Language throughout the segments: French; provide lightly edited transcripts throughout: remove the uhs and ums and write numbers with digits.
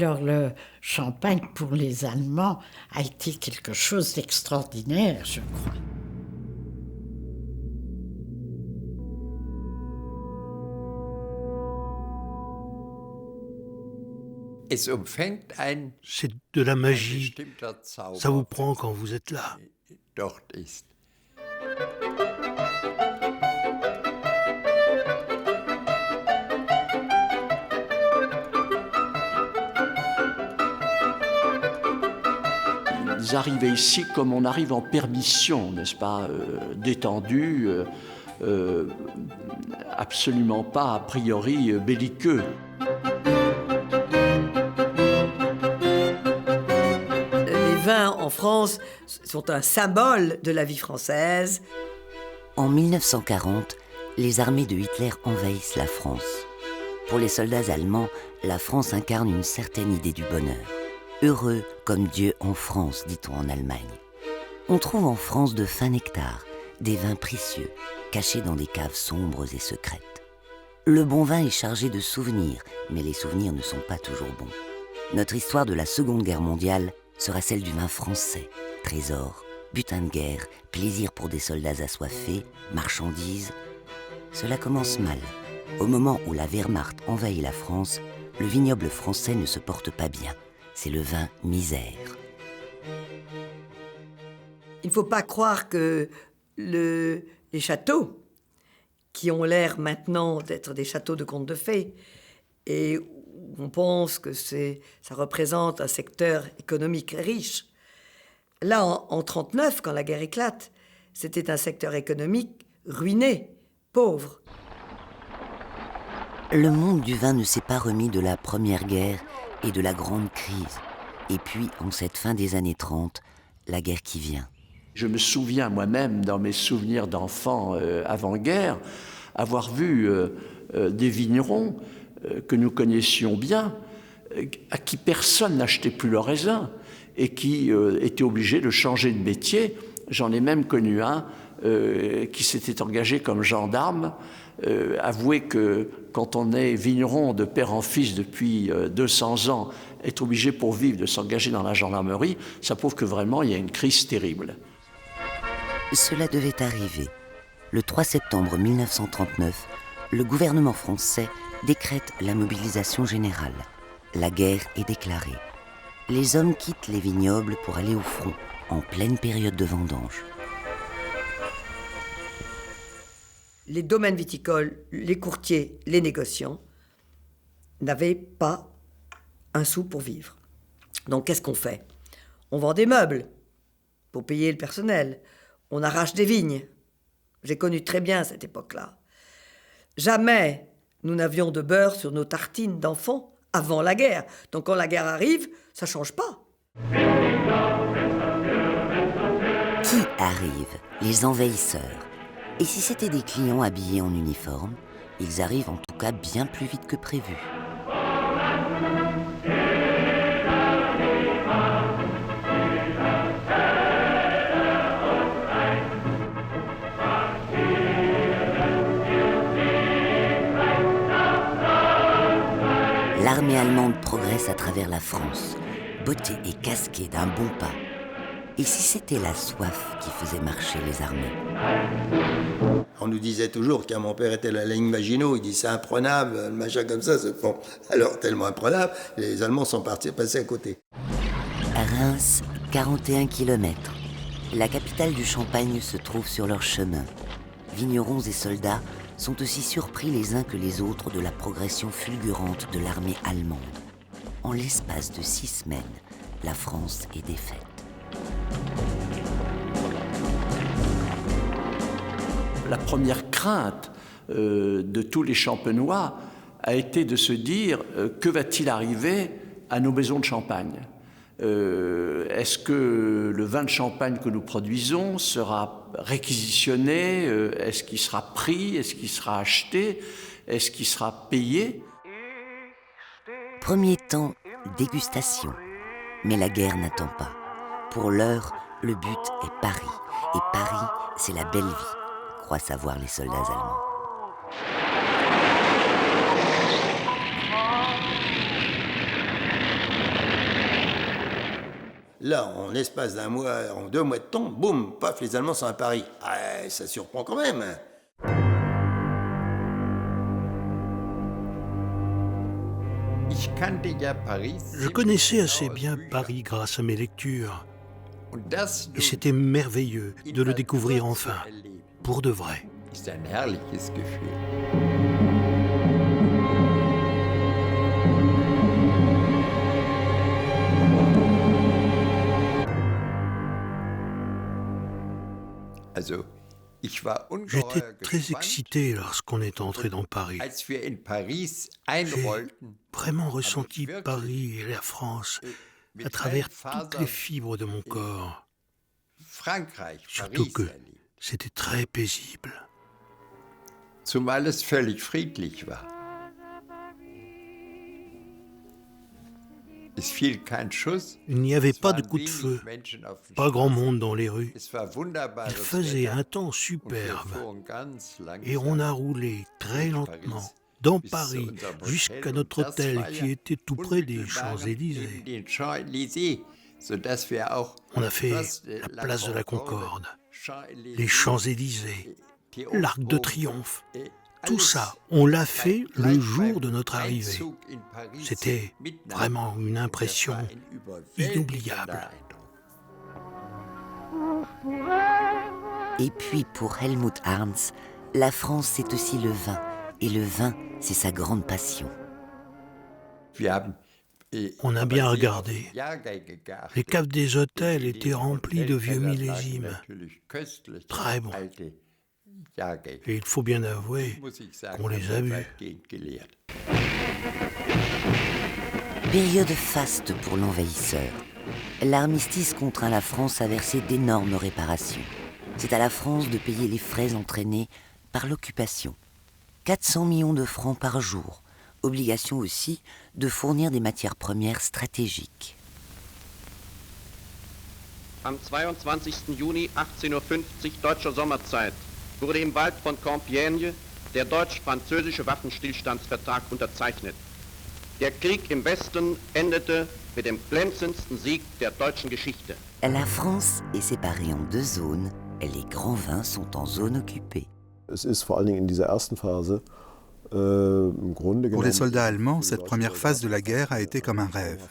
Alors le champagne pour les Allemands a été quelque chose d'extraordinaire, je crois. C'est de la magie. Ça vous prend quand vous êtes là. Ils arrivaient ici comme on arrive en permission, n'est-ce pas, détendu, absolument pas a priori belliqueux. Les vins en France sont un symbole de la vie française. En 1940, les armées de Hitler envahissent la France. Pour les soldats allemands, la France incarne une certaine idée du bonheur. Heureux comme Dieu en France, dit-on en Allemagne. On trouve en France de fins nectars, des vins précieux, cachés dans des caves sombres et secrètes. Le bon vin est chargé de souvenirs, mais les souvenirs ne sont pas toujours bons. Notre histoire de la Seconde Guerre mondiale sera celle du vin français. Trésor, butin de guerre, plaisir pour des soldats assoiffés, marchandises. Cela commence mal. Au moment où la Wehrmacht envahit la France, le vignoble français ne se porte pas bien. C'est le vin misère. Il ne faut pas croire que les châteaux, qui ont l'air maintenant d'être des châteaux de contes de fées, et où on pense que ça représente un secteur économique riche. Là, en 1939, quand la guerre éclate, c'était un secteur économique ruiné, pauvre. Le monde du vin ne s'est pas remis de la Première Guerre et de la grande crise. Et puis, en cette fin des années 30, la guerre qui vient. Je me souviens moi-même, dans mes souvenirs d'enfant avant-guerre, avoir vu des vignerons que nous connaissions bien, à qui personne n'achetait plus leur raisin et qui étaient obligés de changer de métier. J'en ai même connu un qui s'était engagé comme gendarme. Avouez que quand on est vigneron de père en fils depuis 200 ans, être obligé pour vivre de s'engager dans la gendarmerie, ça prouve que vraiment il y a une crise terrible. Cela devait arriver. Le 3 septembre 1939, le gouvernement français décrète la mobilisation générale. La guerre est déclarée. Les hommes quittent les vignobles pour aller au front, en pleine période de vendange. Les domaines viticoles, les courtiers, les négociants n'avaient pas un sou pour vivre. Donc qu'est-ce qu'on fait? On vend des meubles pour payer le personnel. On arrache des vignes. J'ai connu très bien cette époque-là. Jamais nous n'avions de beurre sur nos tartines d'enfants avant la guerre. Donc quand la guerre arrive, ça ne change pas. Qui arrive? Les envahisseurs. Et si c'était des clients habillés en uniforme, ils arrivent en tout cas bien plus vite que prévu. L'armée allemande progresse à travers la France, bottée et casquée d'un bon pas. Et si c'était la soif qui faisait marcher les armées? On nous disait toujours, quand mon père était à la ligne Maginot, il dit c'est imprenable, un machin comme ça se font. Alors tellement imprenable, les Allemands sont passés à côté. Reims, 41 km. La capitale du Champagne se trouve sur leur chemin. Vignerons et soldats sont aussi surpris les uns que les autres de la progression fulgurante de l'armée allemande. En l'espace de 6 semaines, la France est défaite. La première crainte de tous les Champenois a été de se dire que va-t-il arriver à nos maisons de champagne? Est-ce que le vin de champagne que nous produisons sera réquisitionné? Est-ce qu'il sera pris? Est-ce qu'il sera acheté? Est-ce qu'il sera payé? Premier temps, dégustation. Mais la guerre n'attend pas. Pour l'heure, le but est Paris. Et Paris, c'est la belle vie, croient savoir les soldats allemands. Là, en l'espace d'un mois, en 2 mois de temps, boum, paf, les Allemands sont à Paris. Ah, ça surprend quand même. Je connaissais assez bien Paris grâce à mes lectures. Et c'était merveilleux de le découvrir enfin, pour de vrai. J'étais très excité lorsqu'on est entré dans Paris. J'ai vraiment ressenti Paris et la France à travers toutes les fibres de mon corps. Surtout que c'était très paisible. Zumal es völlig friedlich war. Es fiel kein Schuss. Il n'y avait pas de coup de feu, pas grand monde dans les rues. Il faisait un temps superbe et on a roulé très lentement dans Paris jusqu'à notre hôtel qui était tout près des Champs-Élysées. On a fait la place de la Concorde, les Champs-Élysées, l'Arc de Triomphe. Tout ça, on l'a fait le jour de notre arrivée. C'était vraiment une impression inoubliable. Et puis pour Helmut Arntz, la France c'est aussi le vin. Et le vin, c'est sa grande passion. On a bien regardé. Les caves des hôtels étaient remplies de vieux millésimes. Très bons. Et il faut bien avouer qu'on les a vus. Période faste pour l'envahisseur. L'armistice contraint la France à verser d'énormes réparations. C'est à la France de payer les frais entraînés par l'occupation. 400 millions de francs par jour. Obligation aussi de fournir des matières premières stratégiques. Am 22. Juni 18:50 Uhr deutscher Sommerzeit wurde im Wald von Compiègne der deutsch-französische Waffenstillstandsvertrag unterzeichnet. Der Krieg im Westen endete mit dem glänzendsten Sieg der deutschen Geschichte. La France est séparée en 2 zones. Les grands vins sont en zone occupée. Es ist vor allen Dingen in dieser ersten Phase Pour les soldats allemands, cette première phase de la guerre a été comme un rêve.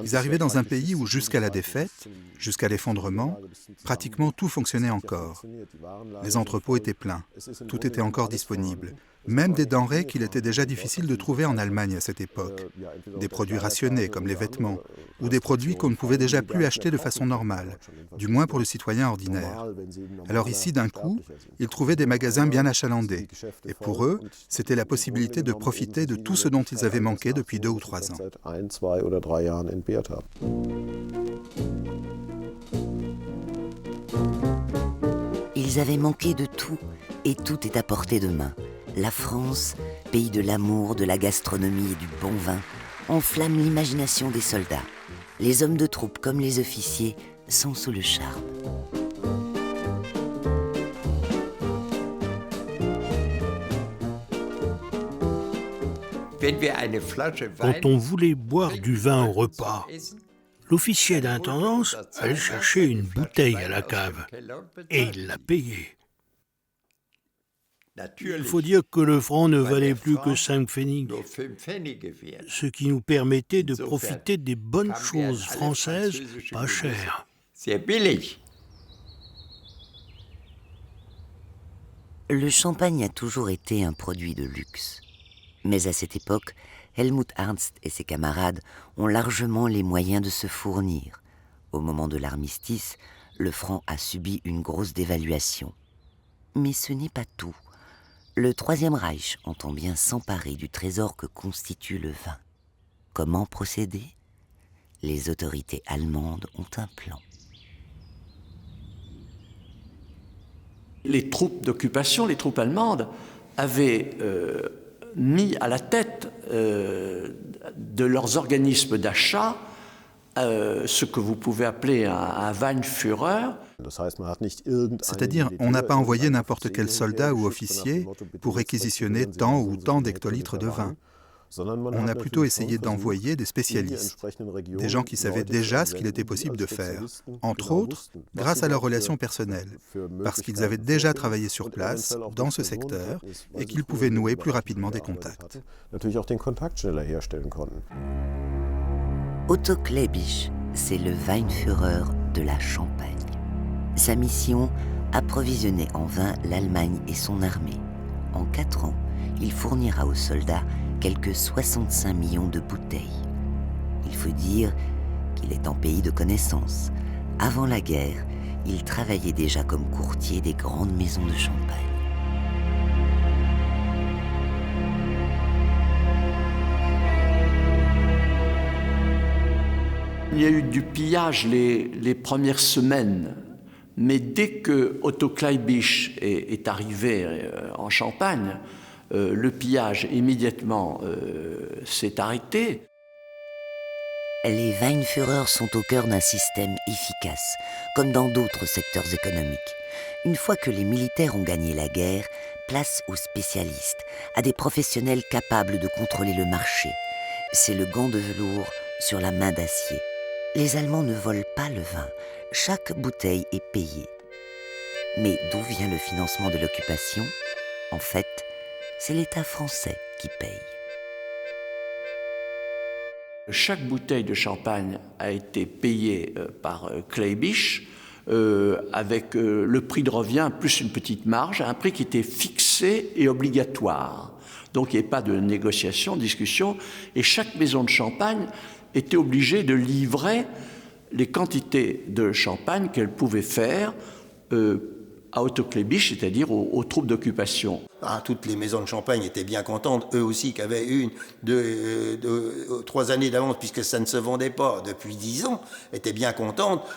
Ils arrivaient dans un pays où, jusqu'à la défaite, jusqu'à l'effondrement, pratiquement tout fonctionnait encore. Les entrepôts étaient pleins, tout était encore disponible, même des denrées qu'il était déjà difficile de trouver en Allemagne à cette époque. Des produits rationnés comme les vêtements, ou des produits qu'on ne pouvait déjà plus acheter de façon normale, du moins pour le citoyen ordinaire. Alors ici, d'un coup, ils trouvaient des magasins bien achalandés. Et pour eux, c'était la possibilité de profiter de tout ce dont ils avaient manqué depuis 2 ou 3 ans. Ils avaient manqué de tout, et tout est à portée de main. La France, pays de l'amour, de la gastronomie et du bon vin, enflamme l'imagination des soldats. Les hommes de troupe comme les officiers sont sous le charme. Quand on voulait boire du vin au repas, l'officier d'intendance allait chercher une bouteille à la cave et il la payait. Il faut dire que le franc ne valait plus que 5 pfennig, ce qui nous permettait de profiter des bonnes choses françaises pas chères. Le champagne a toujours été un produit de luxe. Mais à cette époque, Helmut Arntz et ses camarades ont largement les moyens de se fournir. Au moment de l'armistice, le franc a subi une grosse dévaluation. Mais ce n'est pas tout. Le Troisième Reich entend bien s'emparer du trésor que constitue le vin. Comment procéder ? Les autorités allemandes ont un plan. Les troupes d'occupation, les troupes allemandes, avaient mis à la tête de leurs organismes d'achat ce que vous pouvez appeler un Weinführer. C'est-à-dire, on n'a pas envoyé n'importe quel soldat ou officier pour réquisitionner tant ou tant d'hectolitres de vin. On a plutôt essayé d'envoyer des spécialistes, des gens qui savaient déjà ce qu'il était possible de faire, entre autres grâce à leurs relations personnelles, parce qu'ils avaient déjà travaillé sur place, dans ce secteur, et qu'ils pouvaient nouer plus rapidement des contacts. Otto Klebisch, c'est le Weinführer de la Champagne. Sa mission, approvisionner en vin l'Allemagne et son armée. En 4 ans, il fournira aux soldats quelques 65 millions de bouteilles. Il faut dire qu'il est en pays de connaissance. Avant la guerre, il travaillait déjà comme courtier des grandes maisons de champagne. Il y a eu du pillage les premières semaines, mais dès que Otto Klebisch est arrivé en Champagne, le pillage immédiatement s'est arrêté. Les Weinführers sont au cœur d'un système efficace, comme dans d'autres secteurs économiques. Une fois que les militaires ont gagné la guerre, place aux spécialistes, à des professionnels capables de contrôler le marché. C'est le gant de velours sur la main d'acier. Les Allemands ne volent pas le vin. Chaque bouteille est payée. Mais d'où vient le financement de l'occupation ? En fait, c'est l'État français qui paye. Chaque bouteille de champagne a été payée par Klebisch avec le prix de revient plus une petite marge, un prix qui était fixé et obligatoire. Donc il n'y avait pas de négociation, de discussion, et chaque maison de champagne était obligée de livrer les quantités de champagne qu'elle pouvait faire à Otto Klebisch, c'est-à-dire aux troupes d'occupation. Toutes les maisons de champagne étaient bien contentes, eux aussi, qui avaient 3 années d'avance, puisque ça ne se vendait pas depuis 10 ans, étaient bien contentes.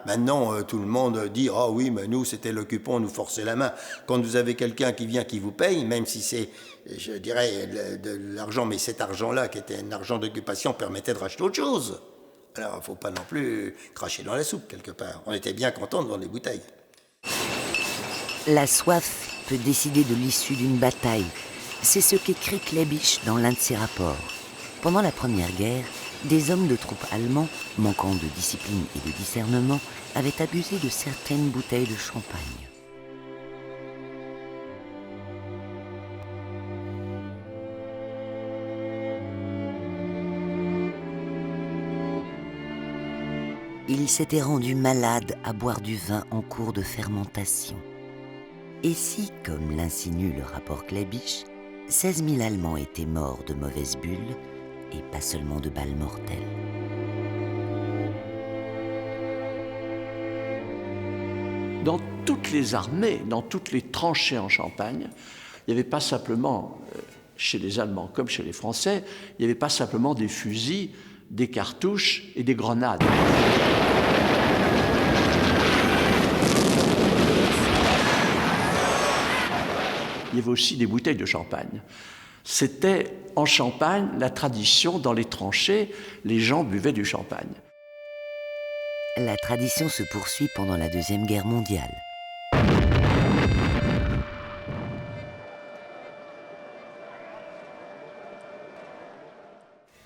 Maintenant, tout le monde dit « Ah oui, mais nous, c'était l'occupant, on nous forçait la main ». Quand vous avez quelqu'un qui vient, qui vous paye, même si c'est, je dirais, de l'argent, mais cet argent-là, qui était un argent d'occupation, permettait de racheter autre chose. Alors, il ne faut pas non plus cracher dans la soupe, quelque part. On était bien contents de vendre les bouteilles. La soif peut décider de l'issue d'une bataille. C'est ce qu'écrit Klebisch dans l'un de ses rapports. Pendant la Première Guerre, des hommes de troupes allemands, manquant de discipline et de discernement, avaient abusé de certaines bouteilles de champagne. Il s'était rendu malade à boire du vin en cours de fermentation. Et si, comme l'insinue le rapport Klebisch, 16 000 Allemands étaient morts de mauvaises bulles, et pas seulement de balles mortelles. Dans toutes les armées, dans toutes les tranchées en Champagne, il n'y avait pas simplement, chez les Allemands comme chez les Français, il n'y avait pas simplement des fusils, des cartouches et des grenades. Il y avait aussi des bouteilles de champagne. C'était en Champagne la tradition, dans les tranchées, les gens buvaient du champagne. La tradition se poursuit pendant la Deuxième Guerre mondiale.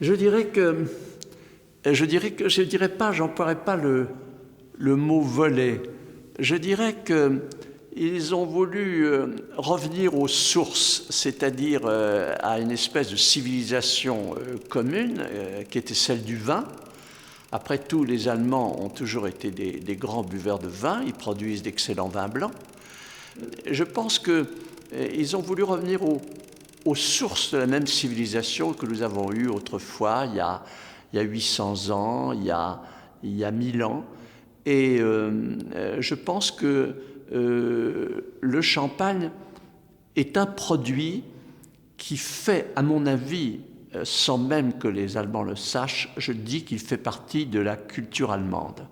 Je dirais pas, j'emploierais pas le mot voler. Je dirais qu'ils ont voulu revenir aux sources, c'est-à-dire à une espèce de civilisation commune qui était celle du vin. Après tout, les Allemands ont toujours été des grands buveurs de vin, ils produisent d'excellents vins blancs. Je pense qu'ils ont voulu revenir aux sources de la même civilisation que nous avons eue autrefois, il y a 800 ans, il y a 1000 ans. Et je pense que le champagne est un produit qui fait, à mon avis, sans même que les Allemands le sachent, je dis qu'il fait partie de la culture allemande.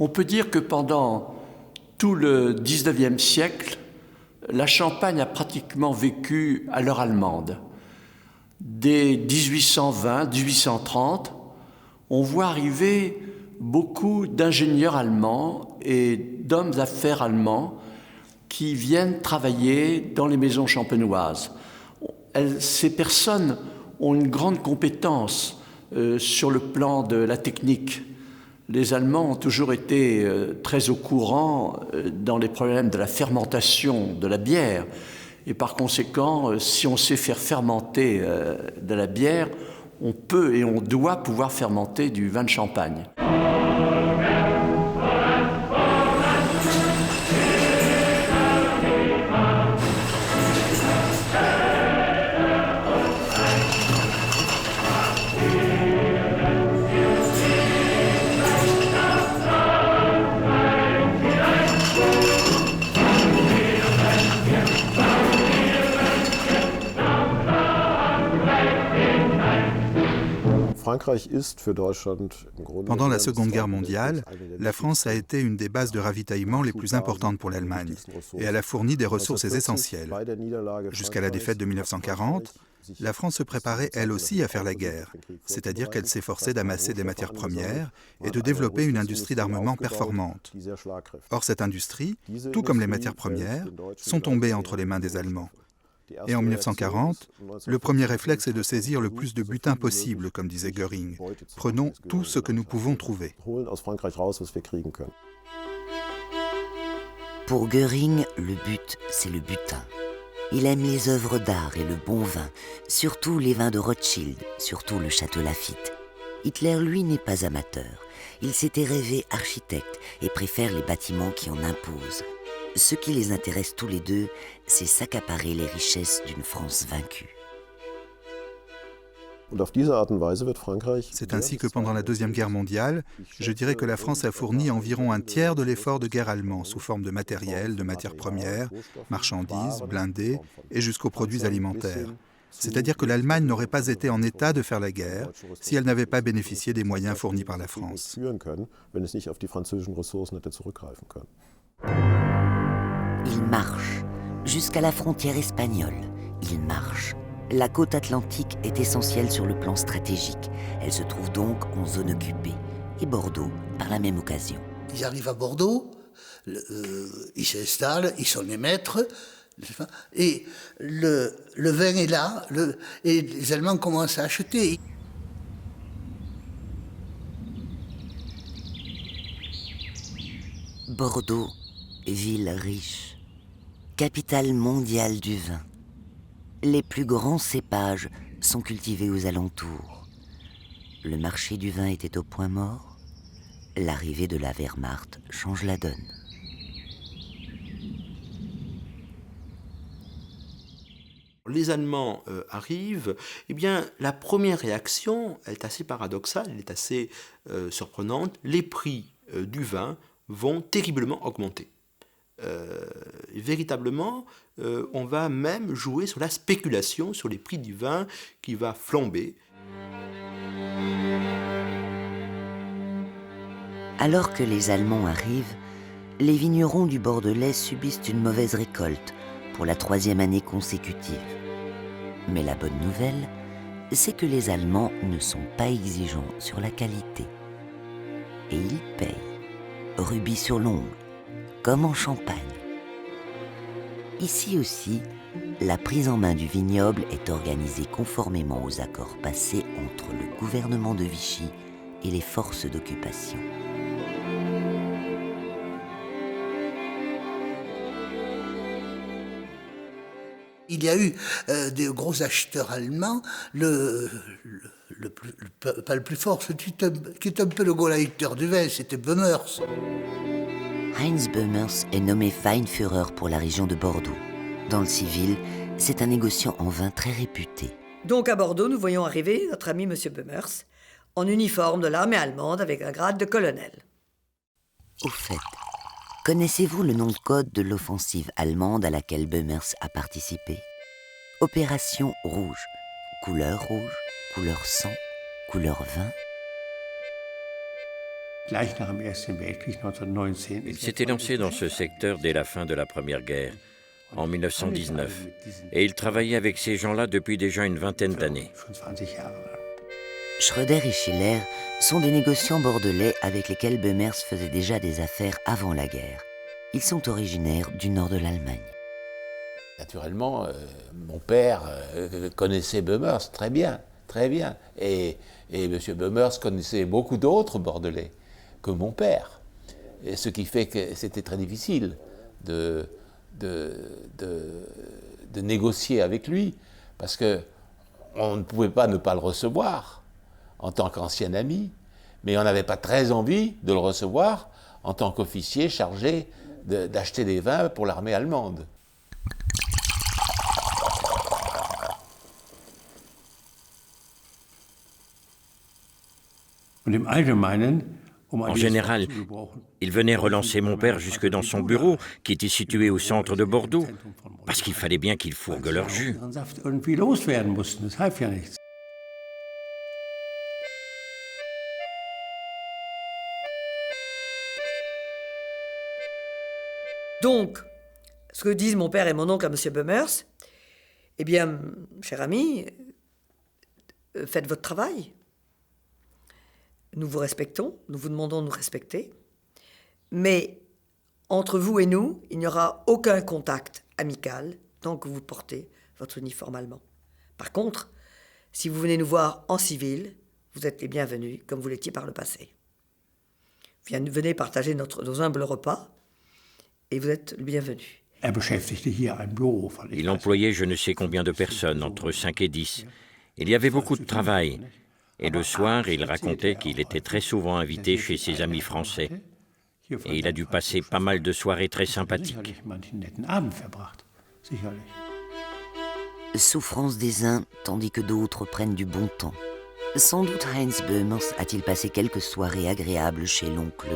On peut dire que pendant tout le XIXe siècle, la Champagne a pratiquement vécu à l'heure allemande. Dès 1820-1830, on voit arriver beaucoup d'ingénieurs allemands et d'hommes d'affaires allemands qui viennent travailler dans les maisons champenoises. Ces personnes ont une grande compétence sur le plan de la technique. Les Allemands ont toujours été très au courant dans les problèmes de la fermentation de la bière. Et par conséquent, si on sait faire fermenter de la bière, on peut et on doit pouvoir fermenter du vin de Champagne. Pendant la Seconde Guerre mondiale, la France a été une des bases de ravitaillement les plus importantes pour l'Allemagne et elle a fourni des ressources essentielles. Jusqu'à la défaite de 1940, la France se préparait elle aussi à faire la guerre, c'est-à-dire qu'elle s'efforçait d'amasser des matières premières et de développer une industrie d'armement performante. Or, cette industrie, tout comme les matières premières, sont tombées entre les mains des Allemands. Et en 1940, le premier réflexe est de saisir le plus de butin possible, comme disait Göring. Prenons tout ce que nous pouvons trouver. Pour Göring, le but, c'est le butin. Il aime les œuvres d'art et le bon vin, surtout les vins de Rothschild, surtout le Château Lafite. Hitler, lui, n'est pas amateur. Il s'était rêvé architecte et préfère les bâtiments qui en imposent. Ce qui les intéresse tous les deux, c'est s'accaparer les richesses d'une France vaincue. C'est ainsi que pendant la Deuxième Guerre mondiale, je dirais que la France a fourni environ un tiers de l'effort de guerre allemand sous forme de matériel, de matières premières, marchandises, blindés et jusqu'aux produits alimentaires. C'est-à-dire que l'Allemagne n'aurait pas été en état de faire la guerre si elle n'avait pas bénéficié des moyens fournis par la France. Il marche jusqu'à la frontière espagnole. Il marche. La côte atlantique est essentielle sur le plan stratégique. Elle se trouve donc en zone occupée. Et Bordeaux, par la même occasion. Ils arrivent à Bordeaux, ils s'installent, ils sont les maîtres, et le vin est là, et les Allemands commencent à acheter. Bordeaux, ville riche, capitale mondiale du vin. Les plus grands cépages sont cultivés aux alentours. Le marché du vin était au point mort. L'arrivée de la Wehrmacht change la donne. Les Allemands arrivent, eh bien, la première réaction est assez paradoxale, elle est assez surprenante. Les prix du vin vont terriblement augmenter. Véritablement, on va même jouer sur la spéculation, sur les prix du vin qui va flamber. Alors que les Allemands arrivent, les vignerons du Bordelais subissent une mauvaise récolte pour la 3e année consécutive. Mais la bonne nouvelle, c'est que les Allemands ne sont pas exigeants sur la qualité. Et ils payent, rubis sur l'ongle, comme en Champagne. Ici aussi, la prise en main du vignoble est organisée conformément aux accords passés entre le gouvernement de Vichy et les forces d'occupation. Il y a eu des gros acheteurs allemands, pas le plus fort, qui est un peu le Gauleiter du vin, c'était Böhmers. Heinz Böhmers est nommé Weinführer pour la région de Bordeaux. Dans le civil, c'est un négociant en vin très réputé. Donc à Bordeaux, nous voyons arriver notre ami M. Böhmers, en uniforme de l'armée allemande avec un grade de colonel. Au fait, connaissez-vous le nom de code de l'offensive allemande à laquelle Böhmers a participé? Opération Rouge. Couleur rouge, couleur sang, couleur vin. Il s'était lancé dans ce secteur dès la fin de la Première Guerre, en 1919, et il travaillait avec ces gens-là depuis déjà une vingtaine d'années. Schröder et Schiller sont des négociants bordelais avec lesquels Böhmers faisait déjà des affaires avant la guerre. Ils sont originaires du nord de l'Allemagne. Naturellement, mon père connaissait Böhmers très bien, très bien. Et M. Böhmers connaissait beaucoup d'autres Bordelais que mon père. Et ce qui fait que c'était très difficile de négocier avec lui, parce qu'on ne pouvait pas ne pas le recevoir en tant qu'ancien ami, mais on n'avait pas très envie de le recevoir en tant qu'officier chargé d'acheter des vins pour l'armée allemande. En général, il venait relancer mon père jusque dans son bureau, qui était situé au centre de Bordeaux, parce qu'il fallait bien qu'ils fourguent leur jus. Donc, ce que disent mon père et mon oncle à M. Böhmers, eh bien, cher ami, faites votre travail. Nous vous respectons, nous vous demandons de nous respecter, mais entre vous et nous, il n'y aura aucun contact amical tant que vous portez votre uniforme allemand. Par contre, si vous venez nous voir en civil, vous êtes les bienvenus, comme vous l'étiez par le passé. Venez partager nos humbles repas, et vous êtes le bienvenu. Il employait je ne sais combien de personnes, entre 5 et 10. Il y avait beaucoup de travail. Et le soir, il racontait qu'il était très souvent invité chez ses amis français. Et il a dû passer pas mal de soirées très sympathiques. Souffrance des uns, tandis que d'autres prennent du bon temps. Sans doute Heinz Böhmers a-t-il passé quelques soirées agréables chez l'oncle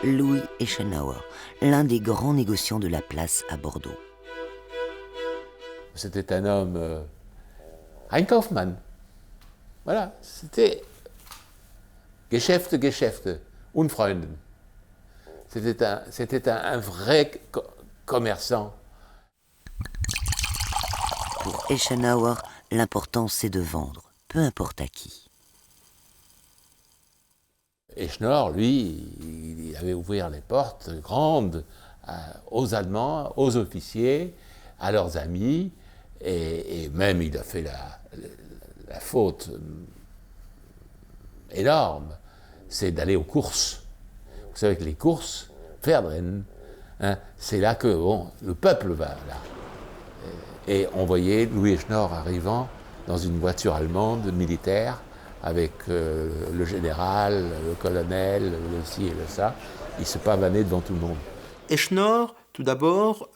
Louis Eschenauer, l'un des grands négociants de la place à Bordeaux. C'était un homme, ein Kaufmann. Voilà, c'était Geschäfte, und Freunden. C'était un vrai commerçant. Pour Eschenauer, l'important c'est de vendre, peu importe à qui. Eschenauer, lui, il avait ouvert les portes grandes aux Allemands, aux officiers, à leurs amis, et même il a fait la faute énorme, c'est d'aller aux courses. Vous savez que les courses, Pferdrennen, hein, c'est là que le peuple va là. Et on voyait Louis Eschenauer arrivant dans une voiture allemande militaire avec le général, le colonel, le ci et le ça. Il se pavanait devant tout le monde. Eschenauer, tout d'abord,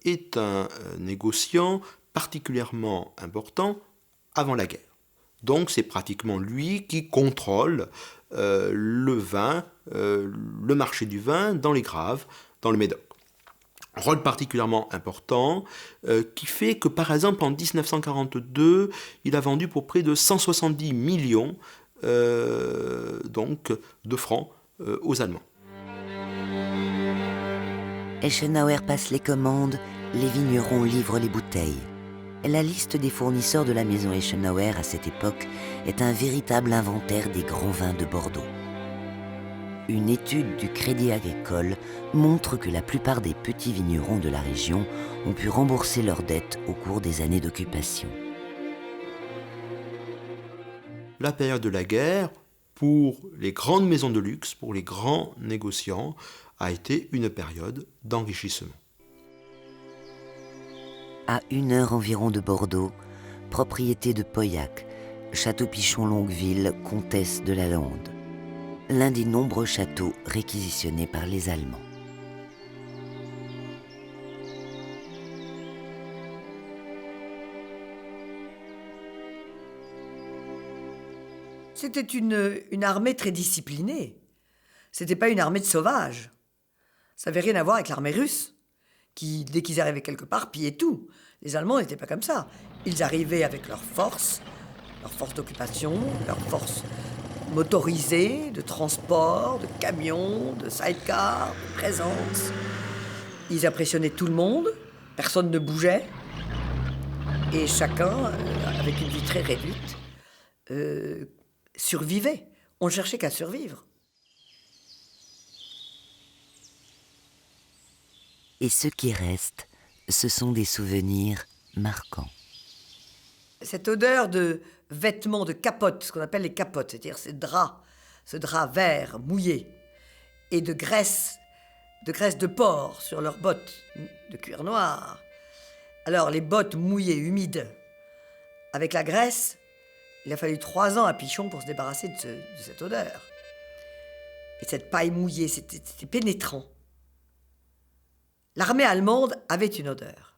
est un négociant particulièrement important avant la guerre. Donc c'est pratiquement lui qui contrôle le vin, le marché du vin dans les Graves, dans le Médoc. Un rôle particulièrement important qui fait que par exemple en 1942, il a vendu pour près de 170 millions donc, de francs aux Allemands. Eschenauer passe les commandes, les vignerons livrent les bouteilles. La liste des fournisseurs de la maison Eschenauer à cette époque est un véritable inventaire des grands vins de Bordeaux. Une étude du Crédit Agricole montre que la plupart des petits vignerons de la région ont pu rembourser leurs dettes au cours des années d'occupation. La période de la guerre, pour les grandes maisons de luxe, pour les grands négociants, a été une période d'enrichissement. À 1 heure environ de Bordeaux, propriété de Pauillac, château Pichon-Longueville, comtesse de la Lande. L'un des nombreux châteaux réquisitionnés par les Allemands. C'était une armée très disciplinée. C'était pas une armée de sauvages. Ça n'avait rien à voir avec l'armée russe, qui, dès qu'ils arrivaient quelque part, pillaient tout. Les Allemands n'étaient pas comme ça. Ils arrivaient avec leur force d'occupation, leur force motorisés, de transport, de camions, de sidecars, de présence. Ils impressionnaient tout le monde, personne ne bougeait, et chacun, avec une vie très réduite, survivait. On ne cherchait qu'à survivre. Et ce qui reste, ce sont des souvenirs marquants. Cette odeur de vêtements, de capotes, ce qu'on appelle les capotes, c'est-à-dire ce drap vert mouillé, et de graisse de porc sur leurs bottes de cuir noir. Alors les bottes mouillées, humides, avec la graisse, il a fallu 3 ans à Pichon pour se débarrasser de cette odeur. Et cette paille mouillée, c'était pénétrant. L'armée allemande avait une odeur.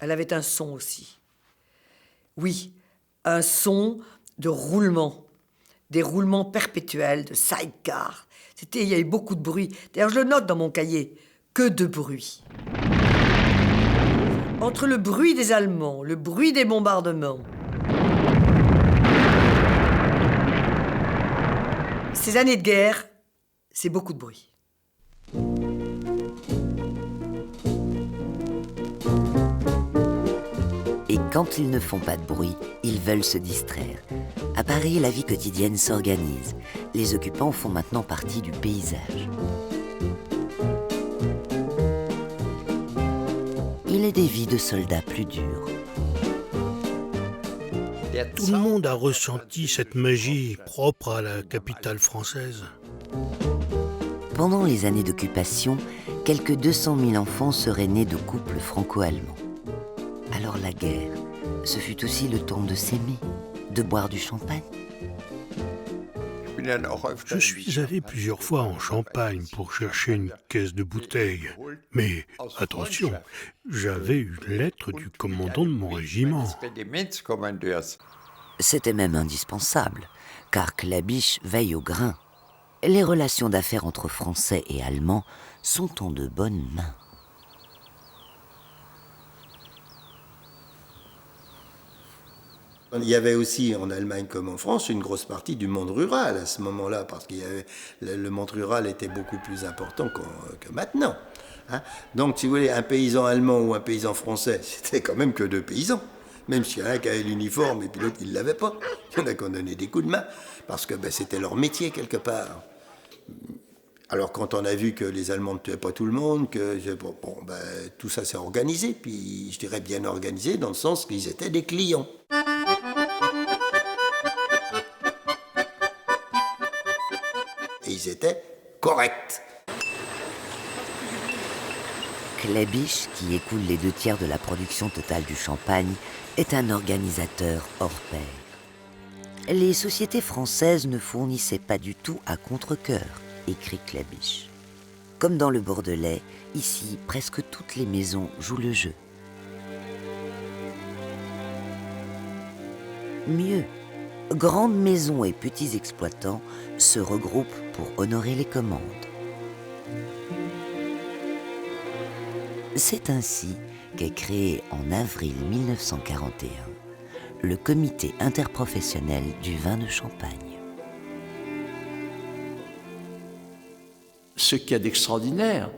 Elle avait un son aussi. Oui, un son de roulement, des roulements perpétuels, de sidecar. Il y a eu beaucoup de bruit. D'ailleurs, je le note dans mon cahier, que de bruit. Entre le bruit des Allemands, le bruit des bombardements, ces années de guerre, c'est beaucoup de bruit. Et quand ils ne font pas de bruit, ils veulent se distraire. À Paris, la vie quotidienne s'organise. Les occupants font maintenant partie du paysage. Il est des vies de soldats plus dures. Tout le monde a ressenti cette magie propre à la capitale française. Pendant les années d'occupation, quelques 200 000 enfants seraient nés de couples franco-allemands. Alors la guerre, ce fut aussi le temps de s'aimer, de boire du champagne. Je suis allé plusieurs fois en Champagne pour chercher une caisse de bouteilles. Mais attention, j'avais une lettre du commandant de mon régiment. C'était même indispensable, car Klabisch veille au grain. Les relations d'affaires entre Français et Allemands sont en de bonnes mains. Il y avait aussi en Allemagne comme en France une grosse partie du monde rural à ce moment-là, parce que le monde rural était beaucoup plus important que maintenant. Hein. Donc, si vous voulez, un paysan allemand ou un paysan français, c'était quand même que 2 paysans. Même s'il y en a un qui avait l'uniforme et puis l'autre, il ne l'avait pas. Il y en a qui ont donné des coups de main, parce que c'était leur métier quelque part. Alors quand on a vu que les Allemands ne tuaient pas tout le monde, tout ça s'est organisé, puis je dirais bien organisé dans le sens qu'ils étaient des clients. Et ils étaient corrects. Klabisch, qui écoule les 2/3 de la production totale du champagne, est un organisateur hors pair. Les sociétés françaises ne fournissaient pas du tout à contre-cœur, écrit Klabisch. Comme dans le Bordelais, ici, presque toutes les maisons jouent le jeu. Mieux, grandes maisons et petits exploitants se regroupent pour honorer les commandes. C'est ainsi qu'est créé en avril 1941 le comité interprofessionnel du vin de Champagne. Ce qu'il y a d'extraordinaire,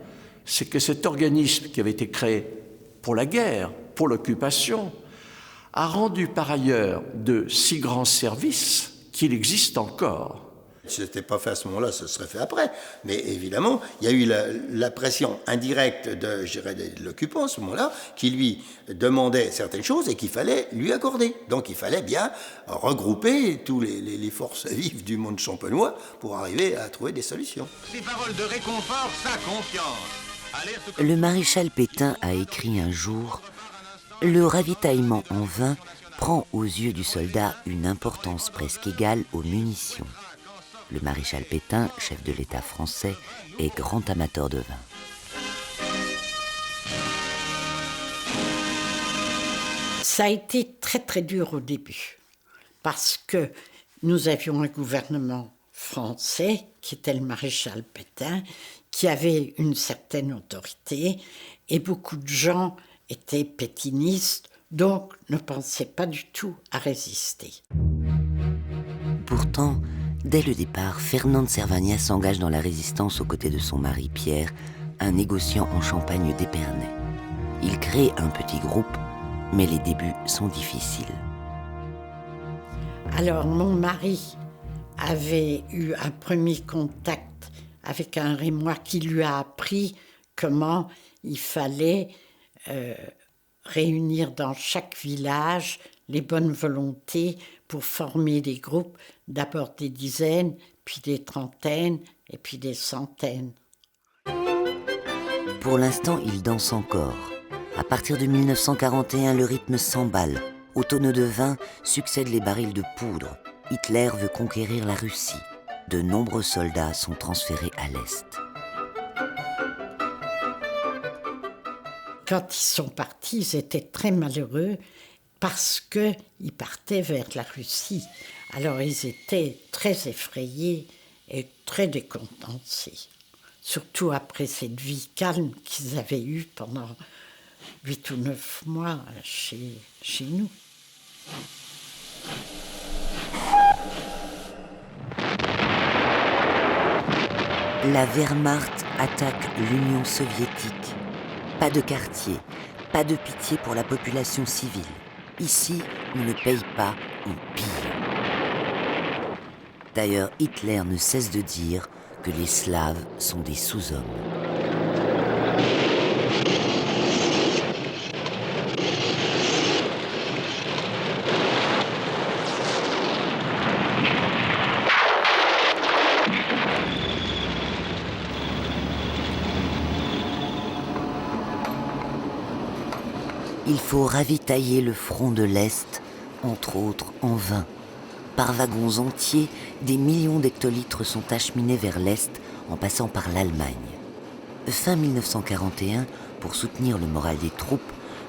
c'est que cet organisme qui avait été créé pour la guerre, pour l'occupation, a rendu par ailleurs de si grands services qu'il existe encore. Si ce n'était pas fait à ce moment-là, ce serait fait après. Mais évidemment, il y a eu la pression indirecte de l'occupant à ce moment-là, qui lui demandait certaines choses et qu'il fallait lui accorder. Donc il fallait bien regrouper tous les forces vives du monde champenois pour arriver à trouver des solutions. Ces paroles de réconfort, sa confiance. Le maréchal Pétain a écrit un jour « Le ravitaillement en vin prend aux yeux du soldat une importance presque égale aux munitions. » Le maréchal Pétain, chef de l'État français, est grand amateur de vin. Ça a été très très dur au début, parce que nous avions un gouvernement français, qui était le maréchal Pétain, qui avait une certaine autorité, et beaucoup de gens étaient pétinistes, donc ne pensaient pas du tout à résister. Pourtant, dès le départ, Fernande Servagna s'engage dans la résistance aux côtés de son mari Pierre, un négociant en Champagne d'Épernay. Il crée un petit groupe, mais les débuts sont difficiles. Alors, mon mari avait eu un premier contact avec un Rémois qui lui a appris comment il fallait réunir dans chaque village les bonnes volontés pour former des groupes, d'abord des dizaines, puis des trentaines, et puis des centaines. Pour l'instant, il danse encore. À partir de 1941, le rythme s'emballe. Aux tonneaux de vin succèdent les barils de poudre. Hitler veut conquérir la Russie. De nombreux soldats sont transférés à l'Est. Quand ils sont partis, ils étaient très malheureux parce qu'ils partaient vers la Russie. Alors ils étaient très effrayés et très décontenancés. Surtout après cette vie calme qu'ils avaient eue pendant 8 ou 9 mois chez nous. La Wehrmacht attaque l'Union soviétique. Pas de quartier, pas de pitié pour la population civile. Ici, on ne paye pas, on pille. D'ailleurs, Hitler ne cesse de dire que les Slaves sont des sous-hommes. Il faut ravitailler le front de l'Est, entre autres en vin. Par wagons entiers, des millions d'hectolitres sont acheminés vers l'Est en passant par l'Allemagne. Fin 1941, pour soutenir le moral des troupes,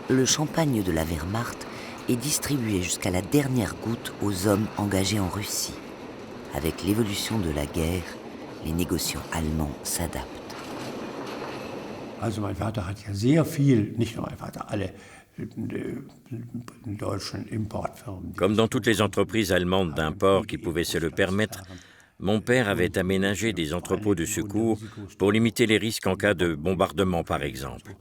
le champagne de la Wehrmacht est distribué jusqu'à la dernière goutte aux hommes engagés en Russie. Avec l'évolution de la guerre, les négociants allemands s'adaptent. Also mein Vater hat ja sehr viel, nicht nur mein Vater, alle Comme dans toutes les entreprises allemandes d'import qui pouvaient se le permettre, mon père avait aménagé des entrepôts de secours pour limiter les risques en cas de bombardement, par exemple.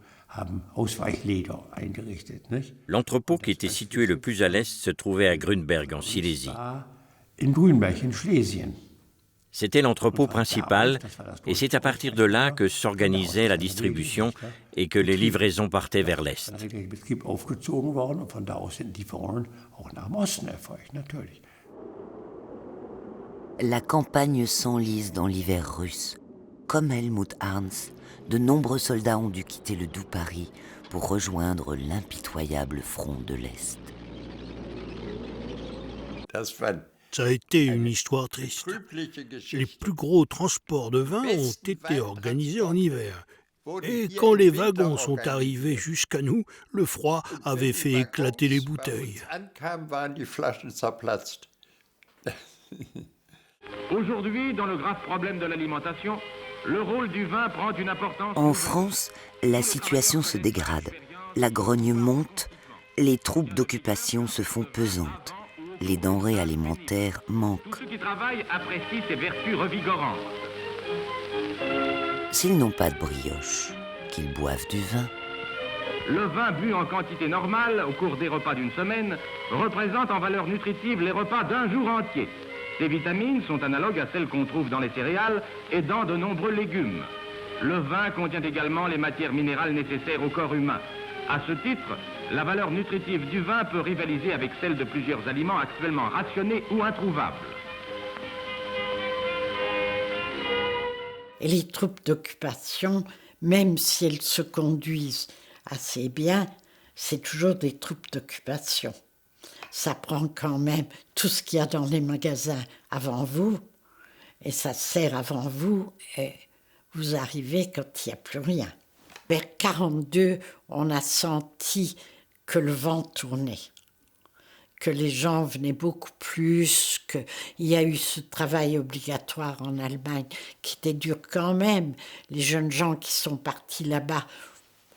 L'entrepôt qui était situé le plus à l'est se trouvait à Grünberg, en Silésie. C'était l'entrepôt principal, et c'est à partir de là que s'organisait la distribution et que les livraisons partaient vers l'Est. La campagne s'enlise dans l'hiver russe. Comme Helmut Arns, de nombreux soldats ont dû quitter le doux Paris pour rejoindre l'impitoyable front de l'Est. Ça a été une histoire triste. Les plus gros transports de vin ont été organisés en hiver. Et quand les wagons sont arrivés jusqu'à nous, le froid avait fait éclater les bouteilles. Aujourd'hui, dans le grave problème de l'alimentation, le rôle du vin prend une importance... En France, la situation se dégrade. La grogne monte, les troupes d'occupation se font pesantes. Les denrées alimentaires manquent. Tous ceux qui travaillent apprécient ses vertus revigorantes. S'ils n'ont pas de brioche, qu'ils boivent du vin. Le vin bu en quantité normale au cours des repas d'une semaine représente en valeur nutritive les repas d'un jour entier. Ces vitamines sont analogues à celles qu'on trouve dans les céréales et dans de nombreux légumes. Le vin contient également les matières minérales nécessaires au corps humain. À ce titre, la valeur nutritive du vin peut rivaliser avec celle de plusieurs aliments actuellement rationnés ou introuvables. Et les troupes d'occupation, même si elles se conduisent assez bien, c'est toujours des troupes d'occupation. Ça prend quand même tout ce qu'il y a dans les magasins avant vous, et ça sert avant vous, et vous arrivez quand il n'y a plus rien. Vers 1942, on a senti que le vent tournait, que les gens venaient beaucoup plus, qu'il y a eu ce travail obligatoire en Allemagne qui était dur quand même. Les jeunes gens qui sont partis là-bas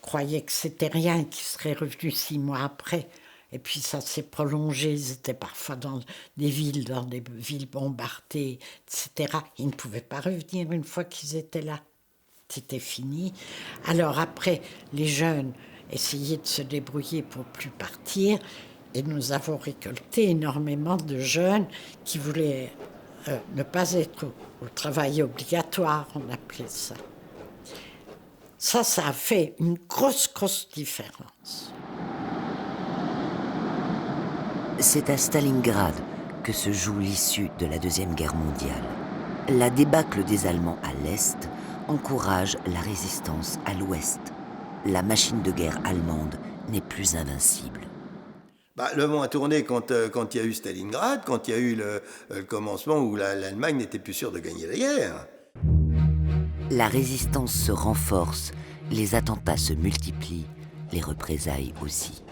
croyaient que c'était rien, qu'ils seraient revenus 6 mois après. Et puis ça s'est prolongé, ils étaient parfois dans des villes bombardées, etc. Ils ne pouvaient pas revenir une fois qu'ils étaient là. C'était fini. Alors après, les jeunes essayaient de se débrouiller pour plus partir. Et nous avons récolté énormément de jeunes qui voulaient ne pas être au travail obligatoire, on appelait ça. Ça a fait une grosse différence. C'est à Stalingrad que se joue l'issue de la Deuxième Guerre mondiale. La débâcle des Allemands à l'Est encourage la résistance à l'Ouest. La machine de guerre allemande n'est plus invincible. Le vent a tourné quand il y a eu Stalingrad, quand il y a eu le commencement où l'Allemagne n'était plus sûre de gagner la guerre. La résistance se renforce, les attentats se multiplient, les représailles aussi.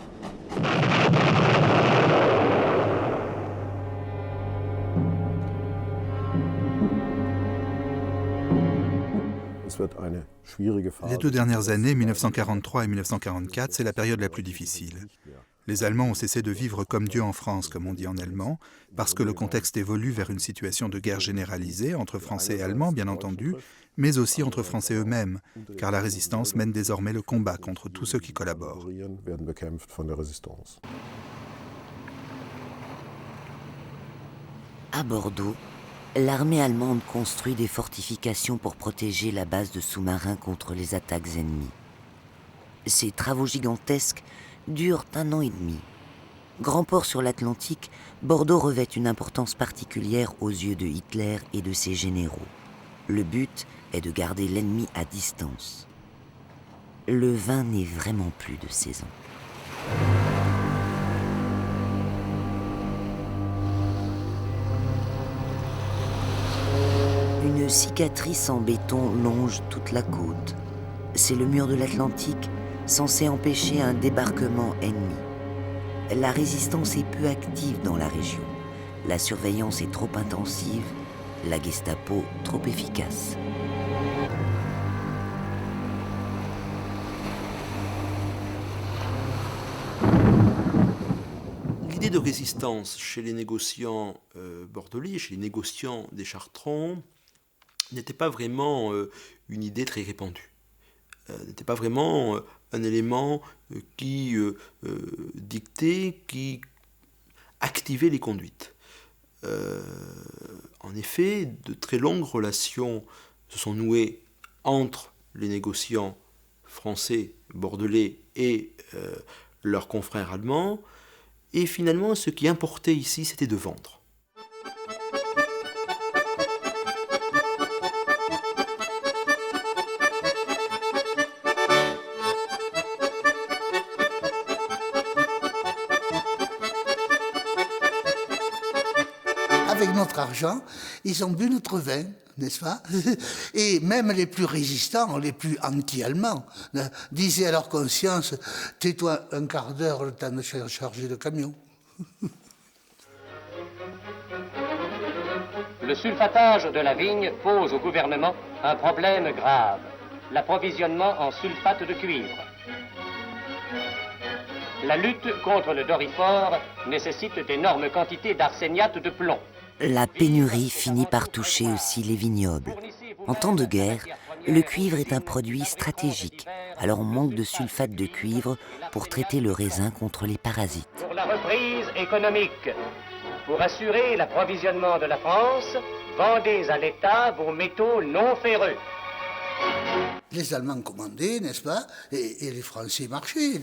Les 2 dernières années, 1943 et 1944, c'est la période la plus difficile. Les Allemands ont cessé de vivre comme Dieu en France, comme on dit en allemand, parce que le contexte évolue vers une situation de guerre généralisée, entre Français et Allemands, bien entendu, mais aussi entre Français eux-mêmes, car la résistance mène désormais le combat contre tous ceux qui collaborent. À Bordeaux, l'armée allemande construit des fortifications pour protéger la base de sous-marins contre les attaques ennemies. Ces travaux gigantesques durent 1 an et demi. Grand port sur l'Atlantique, Bordeaux revêt une importance particulière aux yeux de Hitler et de ses généraux. Le but est de garder l'ennemi à distance. Le vin n'est vraiment plus de saison. Une cicatrice en béton longe toute la côte. C'est le mur de l'Atlantique, censé empêcher un débarquement ennemi. La résistance est peu active dans la région. La surveillance est trop intensive, la Gestapo trop efficace. L'idée de résistance chez les négociants bordelais, chez les négociants des Chartrons, n'était pas vraiment une idée très répandue. N'était pas vraiment un élément qui dictait, qui activait les conduites. En effet, de très longues relations se sont nouées entre les négociants français, bordelais et leurs confrères allemands, et finalement, ce qui importait ici, c'était de vendre. Avec notre argent, ils ont bu notre vin, n'est-ce pas? Et même les plus résistants, les plus anti-allemands, disaient à leur conscience, tais-toi 1/4 d'heure le temps de charger le camion. Le sulfatage de la vigne pose au gouvernement un problème grave, l'approvisionnement en sulfate de cuivre. La lutte contre le doryphore nécessite d'énormes quantités d'arséniate de plomb. La pénurie finit par toucher aussi les vignobles. En temps de guerre, le cuivre est un produit stratégique, alors on manque de sulfate de cuivre pour traiter le raisin contre les parasites. Pour la reprise économique, pour assurer l'approvisionnement de la France, vendez à l'État vos métaux non ferreux. Les Allemands commandaient, n'est-ce pas, et les Français marchaient.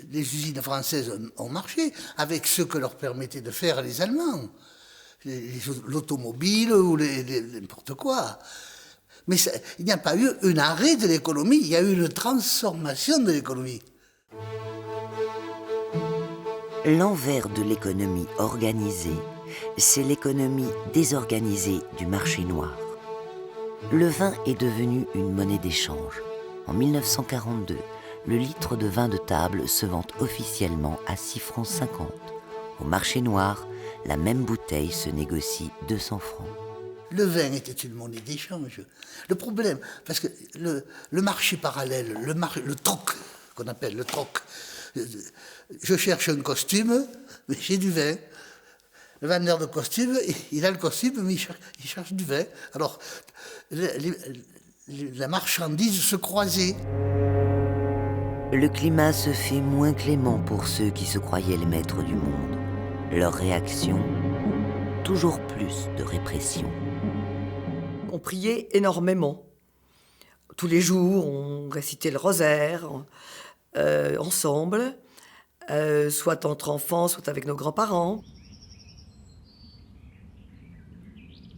Les usines françaises ont marché avec ce que leur permettaient de faire les Allemands. L'automobile ou n'importe quoi. Mais il n'y a pas eu un arrêt de l'économie, il y a eu une transformation de l'économie. L'envers de l'économie organisée, c'est l'économie désorganisée du marché noir. Le vin est devenu une monnaie d'échange. En 1942, le litre de vin de table se vend officiellement à 6,50 francs. Au marché noir, la même bouteille se négocie 200 francs. Le vin était une monnaie d'échange. Le problème, parce que le marché parallèle, le troc, qu'on appelle le troc, je cherche un costume, mais j'ai du vin. Le vendeur de costumes, il a le costume, mais il cherche du vin. Alors, la marchandise se croisait. Le climat se fait moins clément pour ceux qui se croyaient les maîtres du monde. Leur réaction, toujours plus de répression. On priait énormément. Tous les jours, on récitait le rosaire ensemble, soit entre enfants, soit avec nos grands-parents.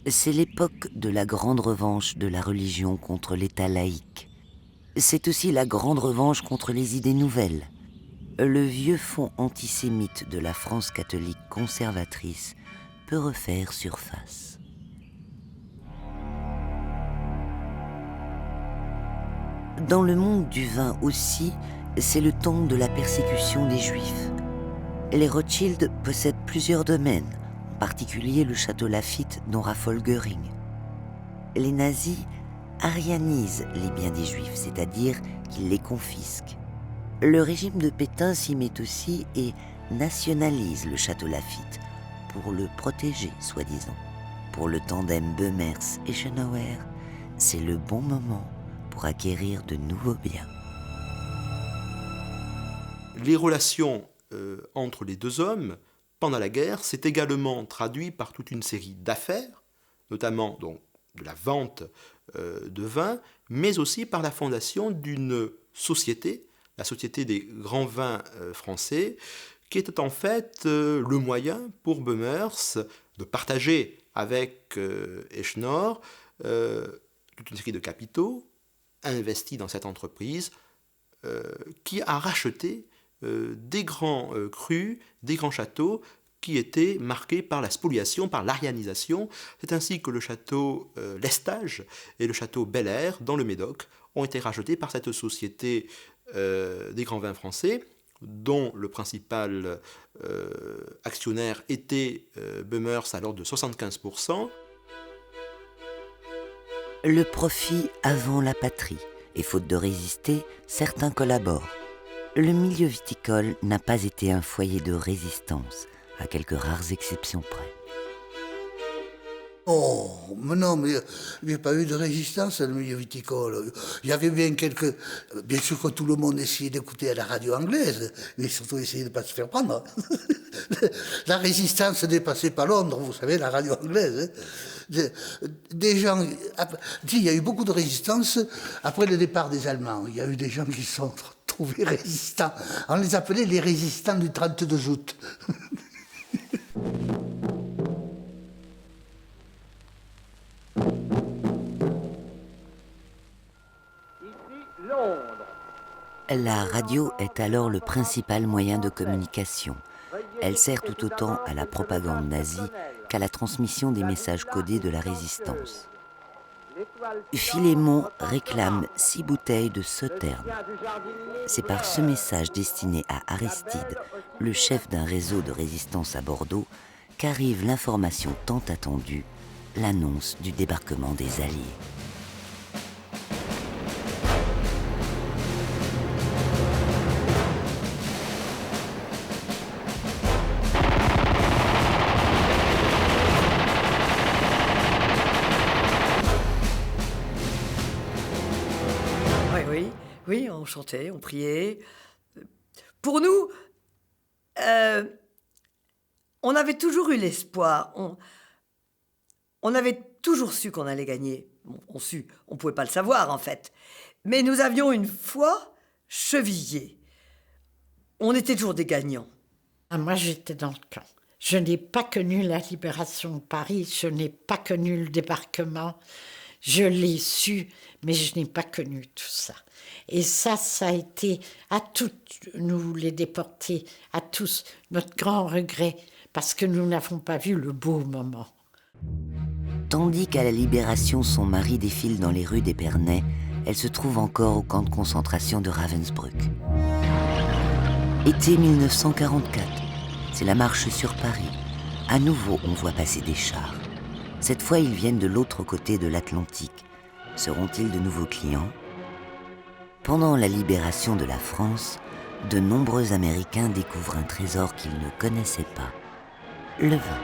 C'est l'époque de la grande revanche de la religion contre l'État laïque. C'est aussi la grande revanche contre les idées nouvelles. Le vieux fond antisémite de la France catholique conservatrice peut refaire surface. Dans le monde du vin aussi, c'est le temps de la persécution des Juifs. Les Rothschild possèdent plusieurs domaines, en particulier le château Laffitte dont raffole Göring. Les nazis arianisent les biens des Juifs, c'est-à-dire qu'ils les confisquent. Le régime de Pétain s'y met aussi et nationalise le château Laffitte pour le protéger, soi-disant. Pour le tandem Böhmers et Schönauer, c'est le bon moment pour acquérir de nouveaux biens. Les relations entre les deux hommes pendant la guerre s'est également traduit par toute une série d'affaires, notamment donc, de la vente de vin, mais aussi par la fondation d'une société, la Société des grands vins français, qui était en fait le moyen pour Böhmers de partager avec Eschnor toute une série de capitaux investis dans cette entreprise qui a racheté des grands crus, des grands châteaux qui étaient marqués par la spoliation, par l'arianisation. C'est ainsi que le château Lestage et le château Bel Air, dans le Médoc, ont été rachetés par cette société des grands vins français, dont le principal actionnaire était Böhmers à l'ordre de 75%. Le profit avant la patrie, et faute de résister, certains collaborent. Le milieu viticole n'a pas été un foyer de résistance, à quelques rares exceptions près. Oh, mais non, mais il n'y a pas eu de résistance dans le milieu viticole. Il y avait bien quelques... Bien sûr que tout le monde essayait d'écouter à la radio anglaise, mais surtout essayait de ne pas se faire prendre. La résistance n'est passée par Londres, vous savez, la radio anglaise. Des gens... Il y a eu beaucoup de résistance après le départ des Allemands. Il y a eu des gens qui se sont trouvés résistants. On les appelait les résistants du 32 août. La radio est alors le principal moyen de communication. Elle sert tout autant à la propagande nazie qu'à la transmission des messages codés de la résistance. Philémon réclame 6 bouteilles de Sauterne. C'est par ce message destiné à Aristide, le chef d'un réseau de résistance à Bordeaux, qu'arrive l'information tant attendue, l'annonce du débarquement des Alliés. Oui, on chantait, on priait. Pour nous, on avait toujours eu l'espoir. On avait toujours su qu'on allait gagner. On ne pouvait pas le savoir en fait. Mais nous avions une foi chevillée. On était toujours des gagnants. Moi, j'étais dans le camp. Je n'ai pas connu la libération de Paris, je n'ai pas connu le débarquement. Je l'ai su, mais je n'ai pas connu tout ça. Et ça a été à toutes, nous les déportés, à tous, notre grand regret, parce que nous n'avons pas vu le beau moment. Tandis qu'à la Libération, son mari défile dans les rues d'Épernay, elle se trouve encore au camp de concentration de Ravensbrück. Été 1944, C'est la marche sur Paris. À nouveau, on voit passer des chars. Cette fois, ils viennent de l'autre côté de l'Atlantique. Seront-ils de nouveaux clients ? Pendant la libération de la France, de nombreux Américains découvrent un trésor qu'ils ne connaissaient pas, le vin.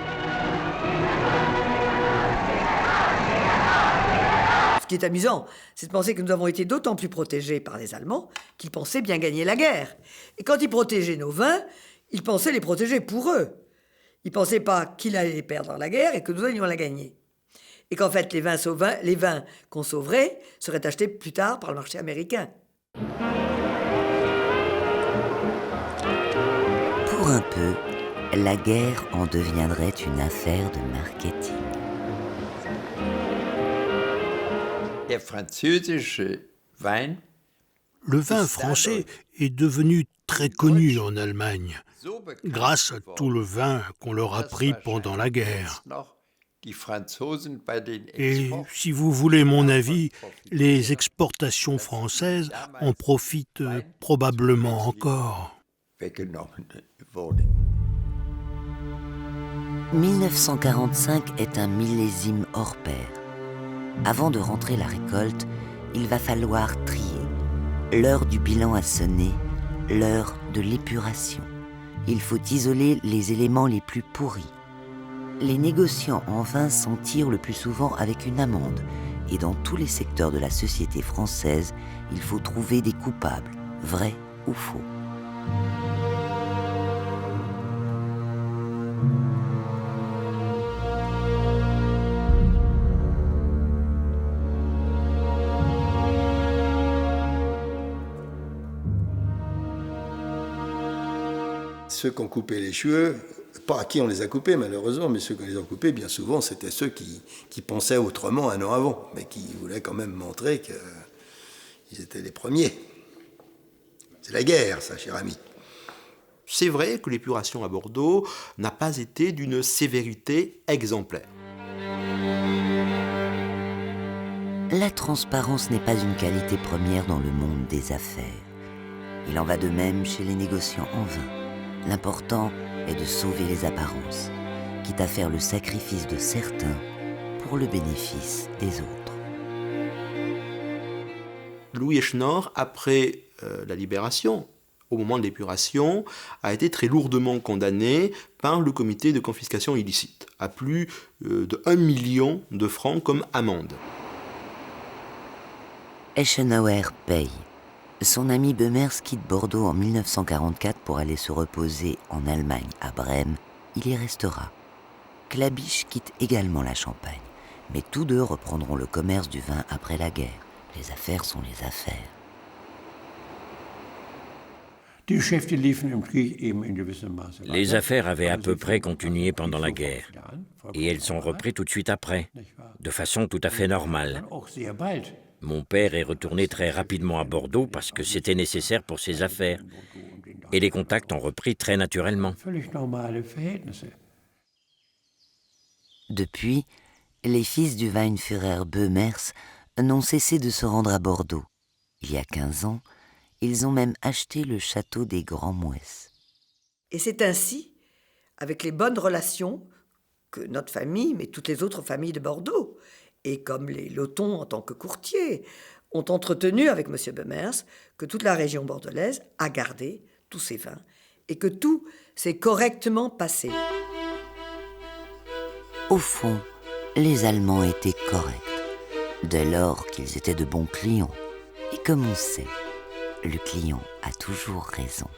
Ce qui est amusant, c'est de penser que nous avons été d'autant plus protégés par les Allemands qu'ils pensaient bien gagner la guerre. Et quand ils protégeaient nos vins, ils pensaient les protéger pour eux. Ils ne pensaient pas qu'ils allaient les perdre dans la guerre et que nous allions la gagner. Et qu'en fait, les vins qu'on sauverait seraient achetés plus tard par le marché américain. Pour un peu, la guerre en deviendrait une affaire de marketing. Le vin français est devenu très connu en Allemagne, grâce à tout le vin qu'on leur a pris pendant la guerre. Et si vous voulez mon avis, les exportations françaises en profitent probablement encore. 1945 est un millésime hors pair. Avant de rentrer la récolte, il va falloir trier. L'heure du bilan a sonné, l'heure de l'épuration. Il faut isoler les éléments les plus pourris. Les négociants en vin s'en tirent le plus souvent avec une amende. Et dans tous les secteurs de la société française, il faut trouver des coupables, vrais ou faux. Ceux qui ont coupé les cheveux, pas à qui on les a coupés malheureusement, mais ceux qui les ont coupés, bien souvent, c'était ceux qui pensaient autrement un an avant, mais qui voulaient quand même montrer qu'ils étaient les premiers. C'est la guerre, ça, cher ami. C'est vrai que l'épuration à Bordeaux n'a pas été d'une sévérité exemplaire. La transparence n'est pas une qualité première dans le monde des affaires. Il en va de même chez les négociants en vin. L'important est de sauver les apparences, quitte à faire le sacrifice de certains pour le bénéfice des autres. Louis Echenor, après la libération, au moment de l'épuration, a été très lourdement condamné par le comité de confiscation illicite, à plus de 1 million de francs comme amende. Echenauer paye. Son ami Bemers quitte Bordeaux en 1944 pour aller se reposer en Allemagne, à Brême. Il y restera. Clabiche quitte également la Champagne. Mais tous deux reprendront le commerce du vin après la guerre. Les affaires sont les affaires. Les affaires avaient à peu près continué pendant la guerre. Et elles ont repris tout de suite après, de façon tout à fait normale. Mon père est retourné très rapidement à Bordeaux parce que c'était nécessaire pour ses affaires. Et les contacts ont repris très naturellement. Depuis, les fils du Weinführer Bemers n'ont cessé de se rendre à Bordeaux. Il y a 15 ans, ils ont même acheté le château des Grands Mouesses. Et c'est ainsi, avec les bonnes relations, que notre famille, mais toutes les autres familles de Bordeaux, et comme les Lotons en tant que courtiers, ont entretenu avec M. Bemers que toute la région bordelaise a gardé tous ses vins et que tout s'est correctement passé. Au fond, les Allemands étaient corrects, dès lors qu'ils étaient de bons clients. Et comme on sait, le client a toujours raison.